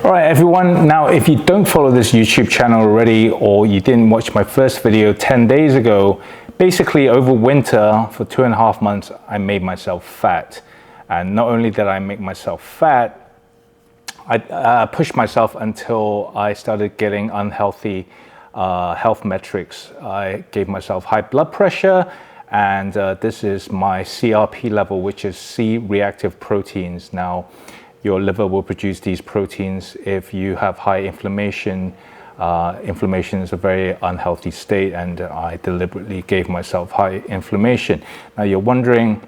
All right, everyone. Now, if you don't follow this YouTube channel already, or you didn't watch my first video 10 days ago, basically over winter for 2.5 months, I made myself fat. And not only did I make myself fat, I pushed myself until I started getting unhealthy health metrics. I gave myself high blood pressure, and this is my CRP level, which is C-reactive proteins. Now, your liver will produce these proteins if you have high inflammation. Inflammation is a very unhealthy state, and I deliberately gave myself high inflammation. Now, you're wondering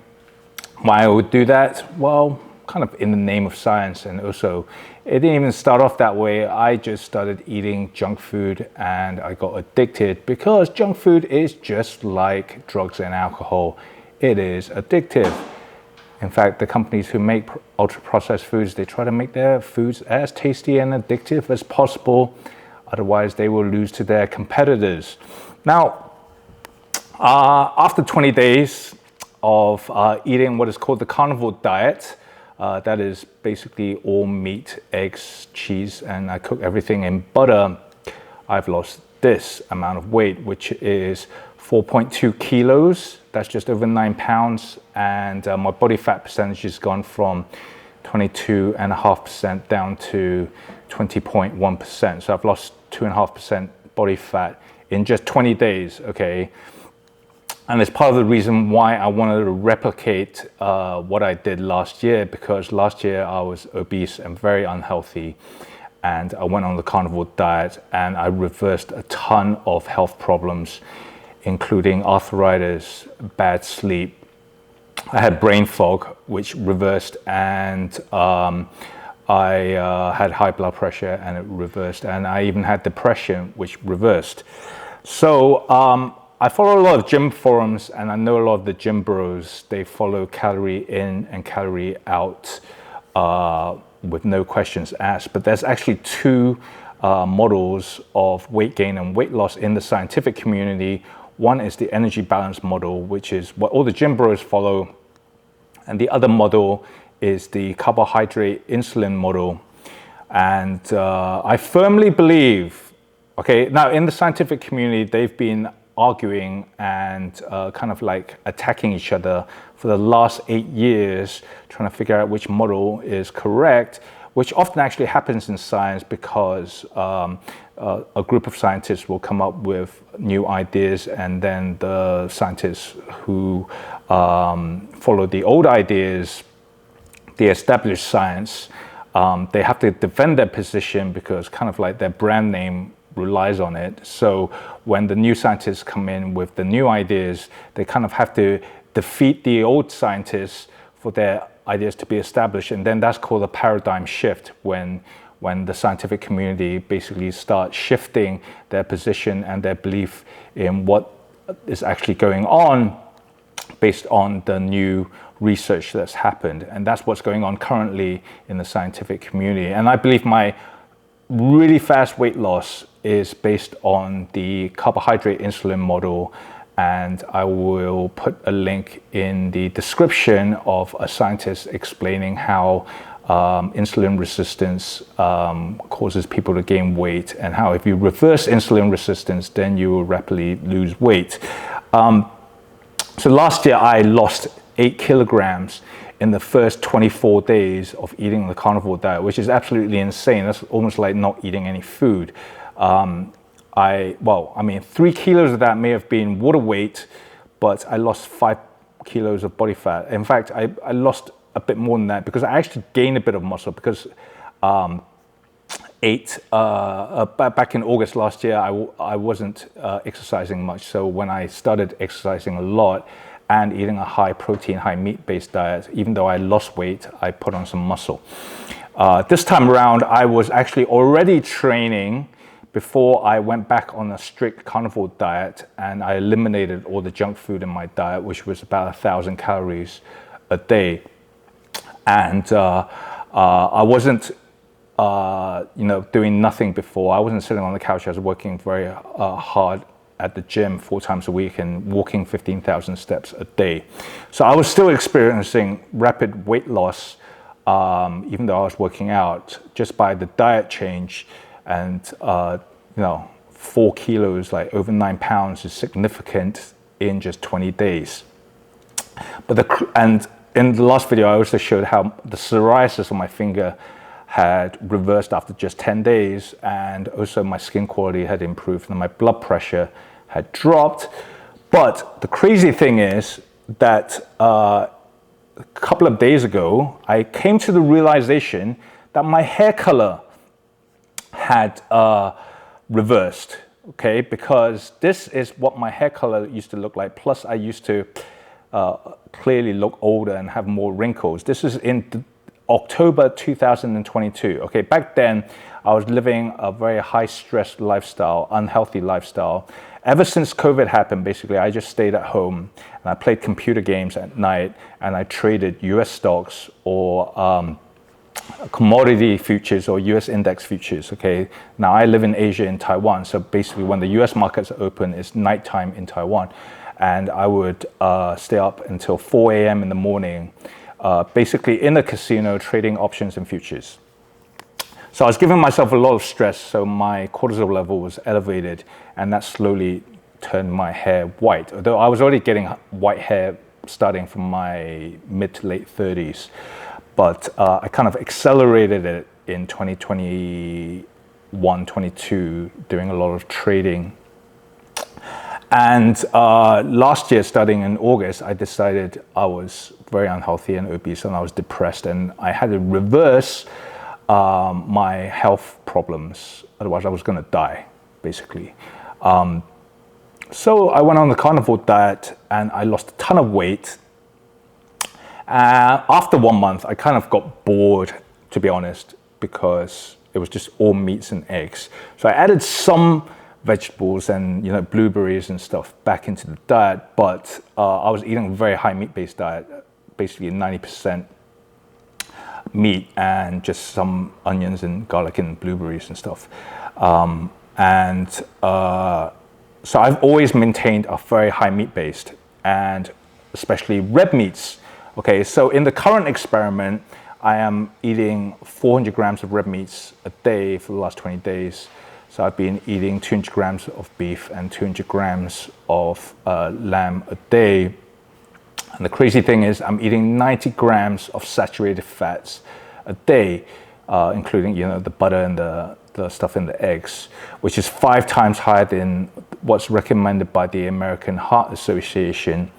why I would do that? Well, kind of in the name of science, and also it didn't even start off that way. I just started eating junk food and I got addicted, because junk food is just like drugs and alcohol. It is addictive. In fact, the companies who make ultra-processed foods, they try to make their foods as tasty and addictive as possible. Otherwise, they will lose to their competitors. Now, after 20 days of eating what is called the carnivore diet, that is basically all meat, eggs, cheese, and I cook everything in butter, I've lost this amount of weight, which is 4.2 kilos. That's just over 9 pounds. And my body fat percentage has gone from 22.5% down to 20.1%. So I've lost 2.5% body fat in just 20 days, okay? And it's part of the reason why I wanted to replicate what I did last year, because last year I was obese and very unhealthy, and I went on the carnivore diet and I reversed a ton of health problems, including arthritis, bad sleep. I had brain fog, which reversed, and I had high blood pressure, and it reversed, and I even had depression, which reversed. So I follow a lot of gym forums, and I know a lot of the gym bros, they follow calorie in and calorie out with no questions asked. But there's actually two models of weight gain and weight loss in the scientific community. One is the energy balance model, which is what all the gym bros follow. And the other model is the carbohydrate insulin model. And I firmly believe, okay, now in the scientific community, they've been arguing and kind of like attacking each other for the last 8 years, trying to figure out which model is correct, which often actually happens in science, because a group of scientists will come up with new ideas, and then the scientists who follow the old ideas, the established science, they have to defend their position, because kind of like their brand name relies on it. So when the new scientists come in with the new ideas, they kind of have to defeat the old scientists for their ideas to be established. And then that's called a paradigm shift, when the scientific community basically starts shifting their position and their belief in what is actually going on based on the new research that's happened. And that's what's going on currently in the scientific community. And I believe my really fast weight loss is based on the carbohydrate insulin model, and I will put a link in the description of a scientist explaining how insulin resistance causes people to gain weight, and how if you reverse insulin resistance, then you will rapidly lose weight. So last year I lost 8 kilograms in the first 24 days of eating the carnivore diet, which is absolutely insane. That's almost like not eating any food. I mean, 3 kilos of that may have been water weight, but I lost 5 kilos of body fat. In fact, I lost a bit more than that, because I actually gained a bit of muscle, because back in August last year, I wasn't exercising much. So when I started exercising a lot and eating a high protein, high meat based diet, even though I lost weight, I put on some muscle. This time around, I was actually already training before I went back on a strict carnivore diet, and I eliminated all the junk food in my diet, which was about 1,000 calories a day. And I wasn't doing nothing before. I wasn't sitting on the couch. I was working very hard at the gym 4 times a week and walking 15,000 steps a day. So I was still experiencing rapid weight loss even though I was working out, just by the diet change. And 4 kilos, like over 9 pounds, is significant in just 20 days. And in the last video, I also showed how the psoriasis on my finger had reversed after just 10 days, and also my skin quality had improved and my blood pressure had dropped. But the crazy thing is that a couple of days ago, I came to the realization that my hair color had reversed, okay? Because this is what my hair color used to look like. Plus, I used to clearly look older and have more wrinkles. This is in October 2022. Okay, back then I was living a very high stress lifestyle, unhealthy lifestyle. Ever since COVID happened, basically, I just stayed at home and I played computer games at night, and I traded US stocks or commodity futures or US index futures. Okay, now I live in Asia, in Taiwan, so basically when the US markets are open, it's nighttime in Taiwan, and I would stay up until 4 a.m. in the morning, basically in a casino trading options and futures. So I was giving myself a lot of stress, so my cortisol level was elevated, and that slowly turned my hair white. Although I was already getting white hair starting from my mid to late 30s, but I kind of accelerated it in 2021, 22, doing a lot of trading. And last year, starting in August, I decided I was very unhealthy and obese, and I was depressed, and I had to reverse my health problems. Otherwise, I was going to die, basically. So I went on the carnivore diet, and I lost a ton of weight. After 1 month, I kind of got bored, to be honest, because it was just all meats and eggs. So I added some vegetables and blueberries and stuff back into the diet, but I was eating a very high meat-based diet, basically 90% meat and just some onions and garlic and blueberries and stuff. So I've always maintained a very high meat-based, and especially red meats. Okay, so in the current experiment, I am eating 400 grams of red meats a day for the last 20 days. So I've been eating 200 grams of beef and 200 grams of lamb a day. And the crazy thing is I'm eating 90 grams of saturated fats a day, including the butter and the stuff in the eggs, which is 5 times higher than what's recommended by the American Heart Association.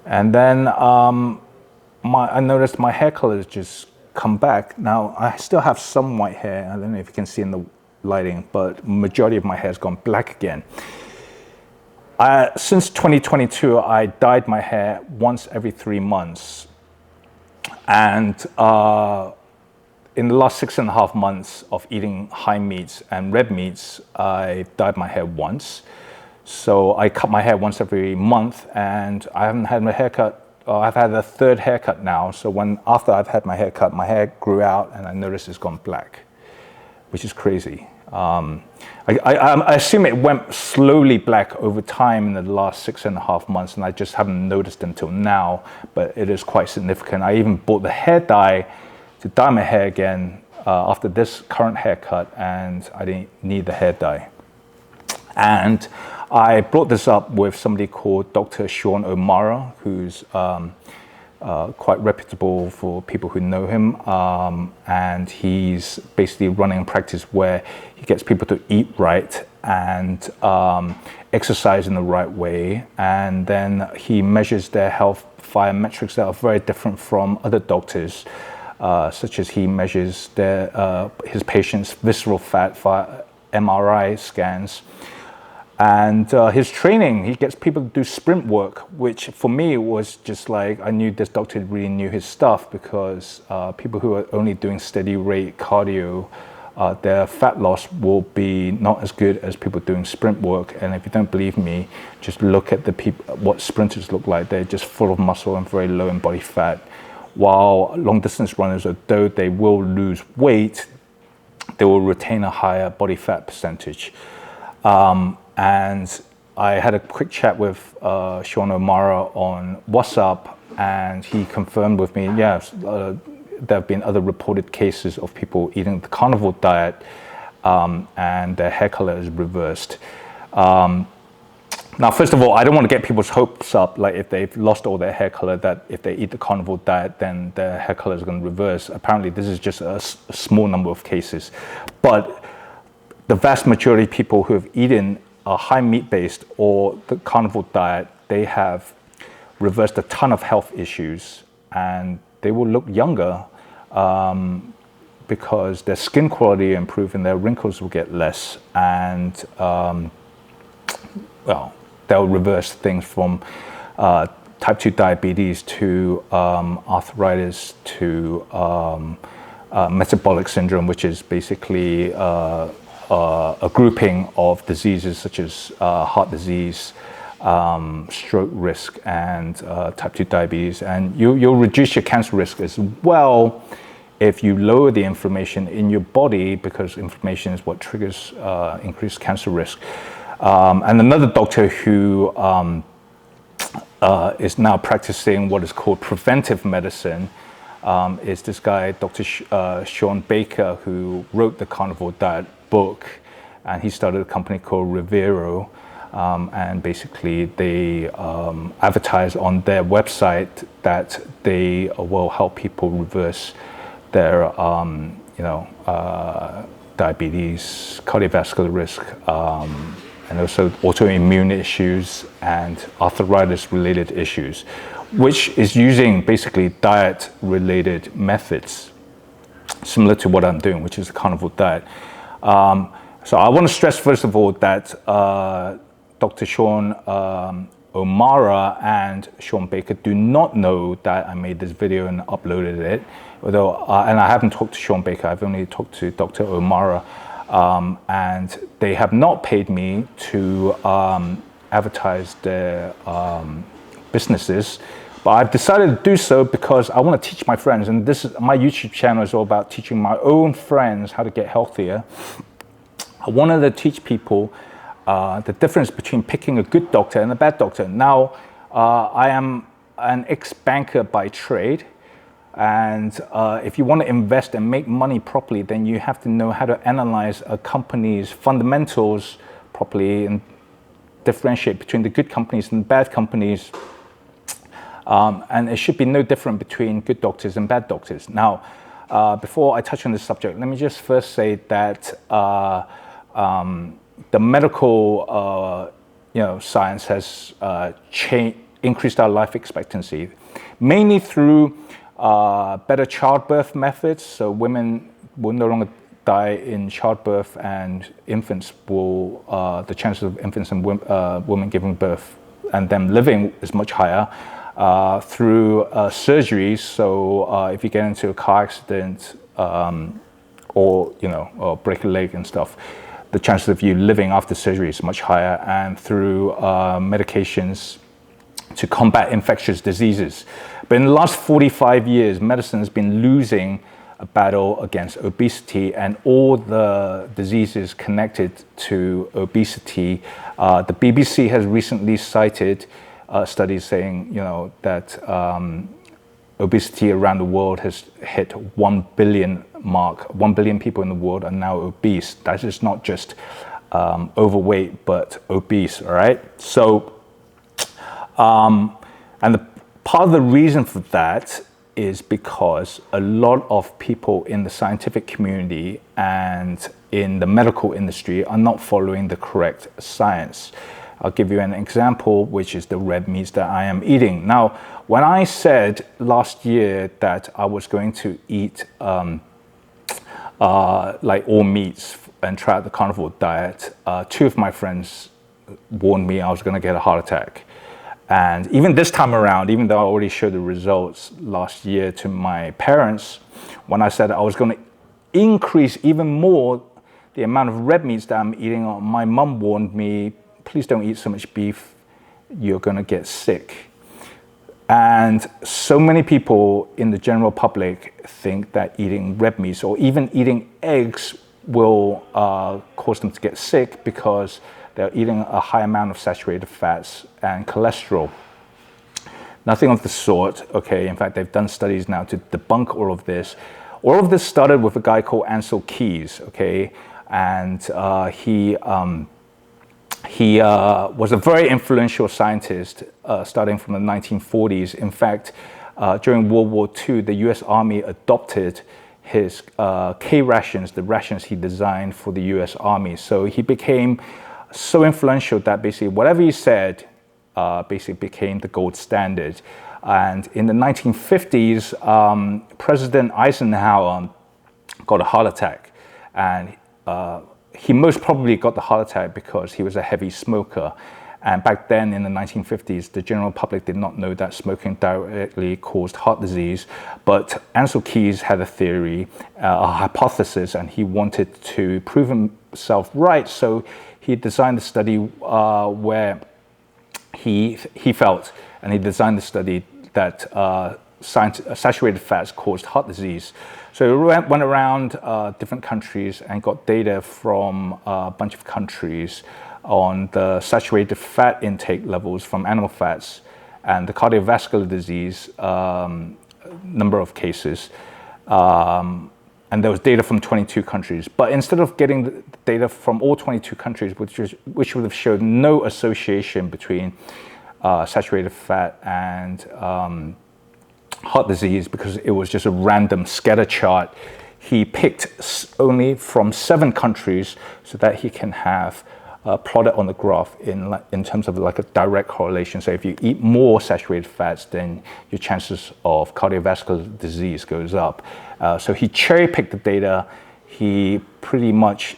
And then I noticed my hair color has just come back. Now, I still have some white hair. I don't know if you can see in the lighting, but majority of my hair has gone black again. Since 2022, I dyed my hair once every 3 months. And in the last 6.5 months of eating high meats and red meats, I dyed my hair once. So I cut my hair once every month, and I haven't had my haircut. I've had a 3rd haircut now. So after I've had my haircut, my hair grew out, and I noticed it's gone black, which is crazy. I assume it went slowly black over time in the last 6.5 months, and I just haven't noticed until now, but it is quite significant. I even bought the hair dye to dye my hair again after this current haircut, and I didn't need the hair dye. And I brought this up with somebody called Dr. Sean O'Mara, who's quite reputable for people who know him, and he's basically running a practice where he gets people to eat right and exercise in the right way, and then he measures their health via metrics that are very different from other doctors, such as he measures his patients' visceral fat via MRI scans. And his training, he gets people to do sprint work, which for me was just like, I knew this doctor really knew his stuff, because people who are only doing steady rate cardio, their fat loss will be not as good as people doing sprint work. And if you don't believe me, just look at what sprinters look like. They're just full of muscle and very low in body fat. While long distance runners, although they will lose weight, they will retain a higher body fat percentage. And I had a quick chat with Sean O'Mara on WhatsApp, and he confirmed with me, there have been other reported cases of people eating the carnivore diet and their hair color is reversed. Now, first of all, I don't want to get people's hopes up, like if they've lost all their hair color, that if they eat the carnivore diet, then their hair color is going to reverse. Apparently, this is just a small number of cases. But the vast majority of people who have eaten a high meat-based or the carnivore diet, they have reversed a ton of health issues, and they will look younger because their skin quality will improve and their wrinkles will get less, and well, they'll reverse things from type 2 diabetes to arthritis to metabolic syndrome, which is basically a grouping of diseases such as heart disease, stroke risk, and type 2 diabetes. And you'll reduce your cancer risk as well if you lower the inflammation in your body, because inflammation is what triggers increased cancer risk. And another doctor who is now practicing what is called preventive medicine is this guy, Dr. Sean Baker, who wrote the carnivore diet book, and he started a company called Revero, and basically they advertise on their website that they will help people reverse their diabetes, cardiovascular risk, and also autoimmune issues and arthritis-related issues, which is using basically diet-related methods, similar to what I'm doing, which is the carnivore diet. So I want to stress, first of all, that Dr. Sean O'Mara and Sean Baker do not know that I made this video and uploaded it, although, and I haven't talked to Sean Baker, I've only talked to Dr. O'Mara. And they have not paid me to advertise their businesses, but I've decided to do so because I want to teach my friends, and this is my YouTube channel is all about teaching my own friends how to get healthier. I wanted to teach people the difference between picking a good doctor and a bad doctor. Now, I am an ex-banker by trade. And if you want to invest and make money properly, then you have to know how to analyze a company's fundamentals properly and differentiate between the good companies and bad companies. And it should be no different between good doctors and bad doctors. Now, before I touch on this subject, let me just first say that the medical science has increased our life expectancy, mainly through better childbirth methods. So women will no longer die in childbirth, and infants will, the chances of infants and women giving birth and them living is much higher through surgeries. So if you get into a car accident or break a leg and stuff, the chances of you living after surgery is much higher, and through medications to combat infectious diseases. But in the last 45 years, medicine has been losing a battle against obesity and all the diseases connected to obesity. The BBC has recently cited studies saying, that obesity around the world has hit 1 billion mark. 1 billion people in the world are now obese. That is not just overweight, but obese, all right? So, and part of the reason for that is because a lot of people in the scientific community and in the medical industry are not following the correct science. I'll give you an example, which is the red meats that I am eating. Now, when I said last year that I was going to eat like all meats and try out the carnivore diet, two of my friends warned me I was going to get a heart attack. And even this time around, even though I already showed the results last year to my parents, when I said I was going to increase even more the amount of red meats that I'm eating, my mum warned me, please don't eat so much beef, you're going to get sick. And so many people in the general public think that eating red meats or even eating eggs will cause them to get sick because they're eating a high amount of saturated fats and cholesterol. Nothing of the sort, okay? In fact, they've done studies now to debunk all of this. All of this started with a guy called Michael Eades, okay? And he was a very influential scientist starting from the 1940s. In fact, during World War II, the US Army adopted his K rations, the rations he designed for the US Army. So he became so influential that basically whatever he said basically became the gold standard. And in the 1950s, President Eisenhower got a heart attack. And he most probably got the heart attack because he was a heavy smoker. And back then in the 1950s, the general public did not know that smoking directly caused heart disease. But Michael Eades had a theory, a hypothesis, and he wanted to prove himself right. So he designed a study where he felt, and he designed the study that saturated fats caused heart disease. So he went around different countries and got data from a bunch of countries on the saturated fat intake levels from animal fats and the cardiovascular disease number of cases. And there was data from 22 countries. But instead of getting the data from all 22 countries, which would have showed no association between saturated fat and heart disease, because it was just a random scatter chart, he picked only from 7 countries so that he can have plotted on the graph in terms of like a direct correlation. So if you eat more saturated fats, then your chances of cardiovascular disease goes up. So he cherry-picked the data. He pretty much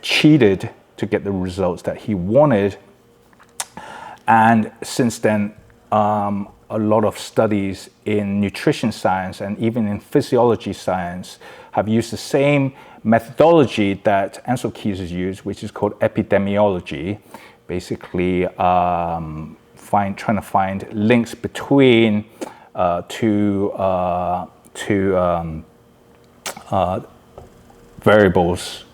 cheated to get the results that he wanted. And since then, a lot of studies in nutrition science and even in physiology science have used the same methodology that Michael Eades has used, which is called epidemiology. Basically, trying to find links between two variables,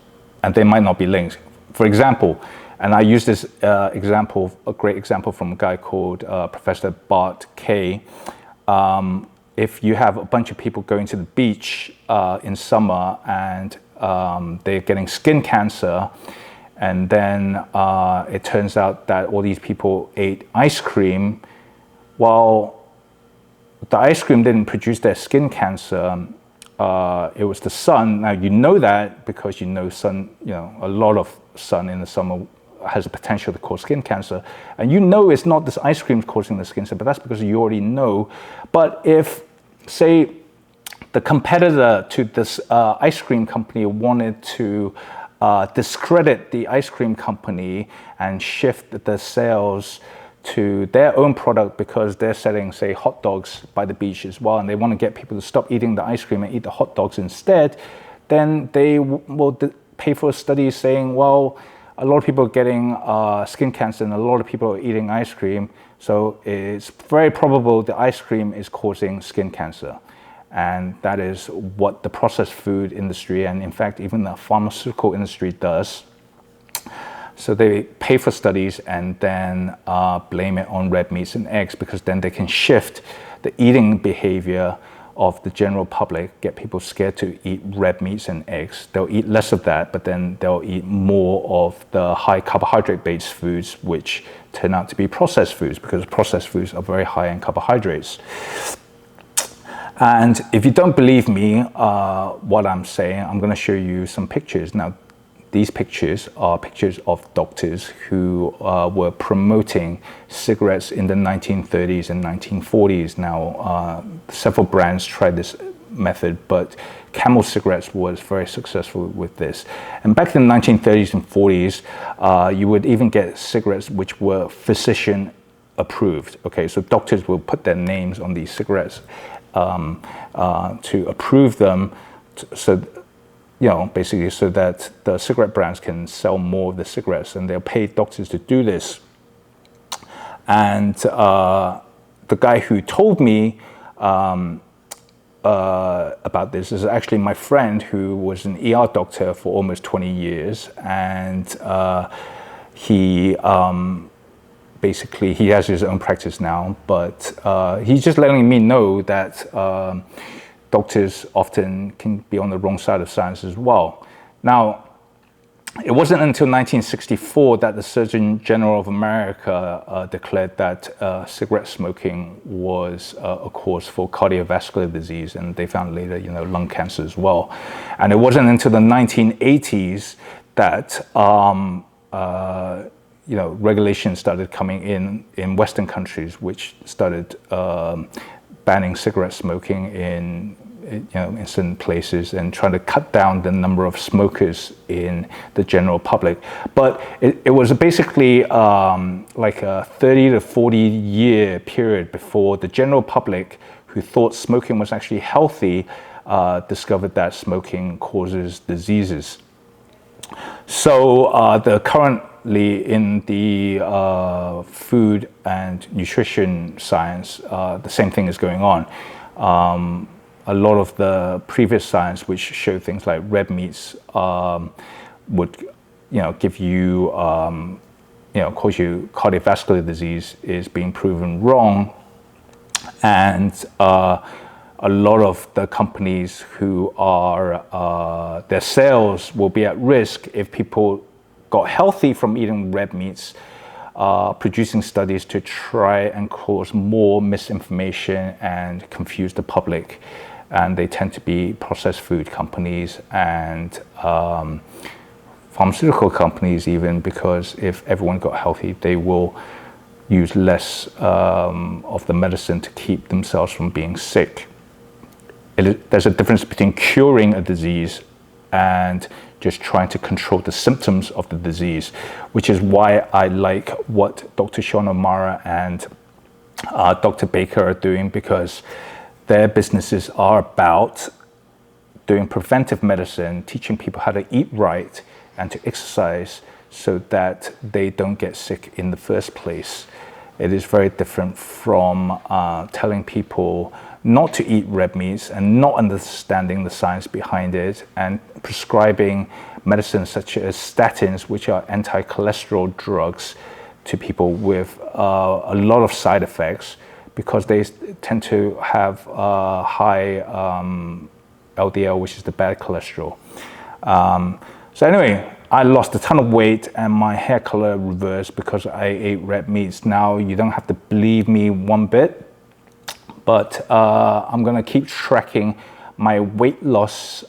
and they might not be linked. For example, and I use this example, a great example from a guy called Professor Bart Kay. If you have a bunch of people going to the beach in summer and they're getting skin cancer, and then it turns out that all these people ate ice cream, well, the ice cream didn't produce their skin cancer. It was the sun. Now you know that because you know sun. A lot of sun in the summer has a potential to cause skin cancer, and you know it's not this ice cream causing the skin cancer, but that's because you already know. But if, say, the competitor to this ice cream company wanted to discredit the ice cream company and shift the sales to their own product because they're selling, say, hot dogs by the beach as well, and they want to get people to stop eating the ice cream and eat the hot dogs instead, then they will pay for a study saying, well, a lot of people are getting skin cancer and a lot of people are eating ice cream, so it's very probable the ice cream is causing skin cancer. And that is what the processed food industry, and in fact even the pharmaceutical industry, does. So they pay for studies and then blame it on red meats and eggs, because then they can shift the eating behavior of the general public, get people scared to eat red meats and eggs. They'll eat less of that, but then they'll eat more of the high carbohydrate-based foods, which turn out to be processed foods, because processed foods are very high in carbohydrates. And if you don't believe me, what I'm saying, I'm going to show you some pictures. Now, these pictures are pictures of doctors who were promoting cigarettes in the 1930s and 1940s. Now, several brands tried this method, but Camel cigarettes was very successful with this. And back in the 1930s and 40s, you would even get cigarettes which were physician approved. Okay, so doctors will put their names on these cigarettes to approve them, basically so that the cigarette brands can sell more of the cigarettes, and they'll pay doctors to do this. And the guy who told me about this is actually my friend, who was an ER doctor for almost 20 years, and he basically he has his own practice now, but he's just letting me know that doctors often can be on the wrong side of science as well. Now, it wasn't until 1964 that the Surgeon General of America declared that cigarette smoking was a cause for cardiovascular disease, and they found later, lung cancer as well. And it wasn't until the 1980s that regulations started coming in Western countries, which started banning cigarette smoking in certain places and trying to cut down the number of smokers in the general public. But it was basically like a 30 to 40 year period before the general public, who thought smoking was actually healthy, discovered that smoking causes diseases. So currently in the food and nutrition science, the same thing is going on. A lot of the previous science, which showed things like red meats would, give you, cause you cardiovascular disease, is being proven wrong. And a lot of the companies who are, their sales will be at risk if people got healthy from eating red meats, producing studies to try and cause more misinformation and confuse the public. And they tend to be processed food companies and pharmaceutical companies even, because if everyone got healthy, they will use less of the medicine to keep themselves from being sick. There's a difference between curing a disease and just trying to control the symptoms of the disease, which is why I like what Dr. Sean O'Mara and Dr. Baker are doing, because their businesses are about doing preventive medicine, teaching people how to eat right and to exercise so that they don't get sick in the first place. It is very different from telling people not to eat red meats and not understanding the science behind it, and prescribing medicines such as statins, which are anti-cholesterol drugs, to people with a lot of side effects, because they tend to have high LDL, which is the bad cholesterol. So anyway, I lost a ton of weight and my hair color reversed because I ate red meats. Now, you don't have to believe me one bit, but I'm gonna keep tracking my weight loss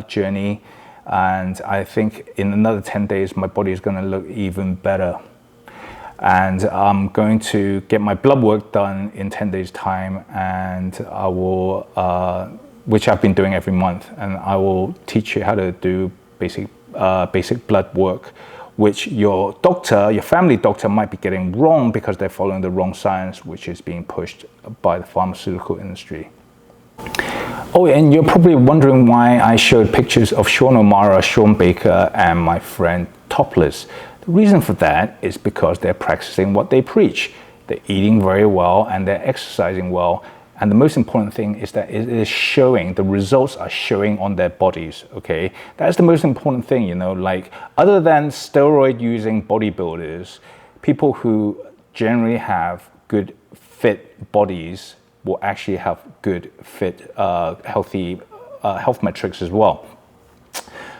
journey, and I think in another 10 days, my body is gonna look even better. And I'm going to get my blood work done in 10 days time, and I will, which I've been doing every month, and I will teach you how to do basic blood work, which your doctor, your family doctor, might be getting wrong because they're following the wrong science, which is being pushed by the pharmaceutical industry. Oh, and you're probably wondering why I showed pictures of Sean O'Mara, Sean Baker, and my friend topless. The reason for that is because they're practicing what they preach. They're eating very well and they're exercising well. And the most important thing is that it is showing, the results are showing on their bodies, okay? That's the most important thing, like other than steroid using bodybuilders, people who generally have good fit bodies will actually have good fit, healthy health metrics as well.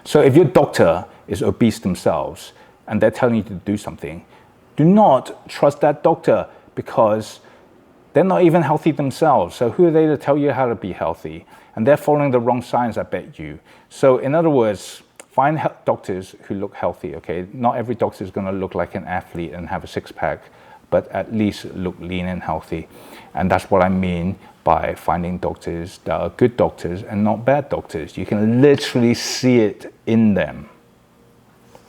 So if your doctor is obese themselves and they're telling you to do something, do not trust that doctor, because they're not even healthy themselves. So who are they to tell you how to be healthy? And they're following the wrong science, I bet you. So in other words, find doctors who look healthy, okay? Not every doctor is gonna look like an athlete and have a six-pack, but at least look lean and healthy. And that's what I mean by finding doctors that are good doctors and not bad doctors. You can literally see it in them.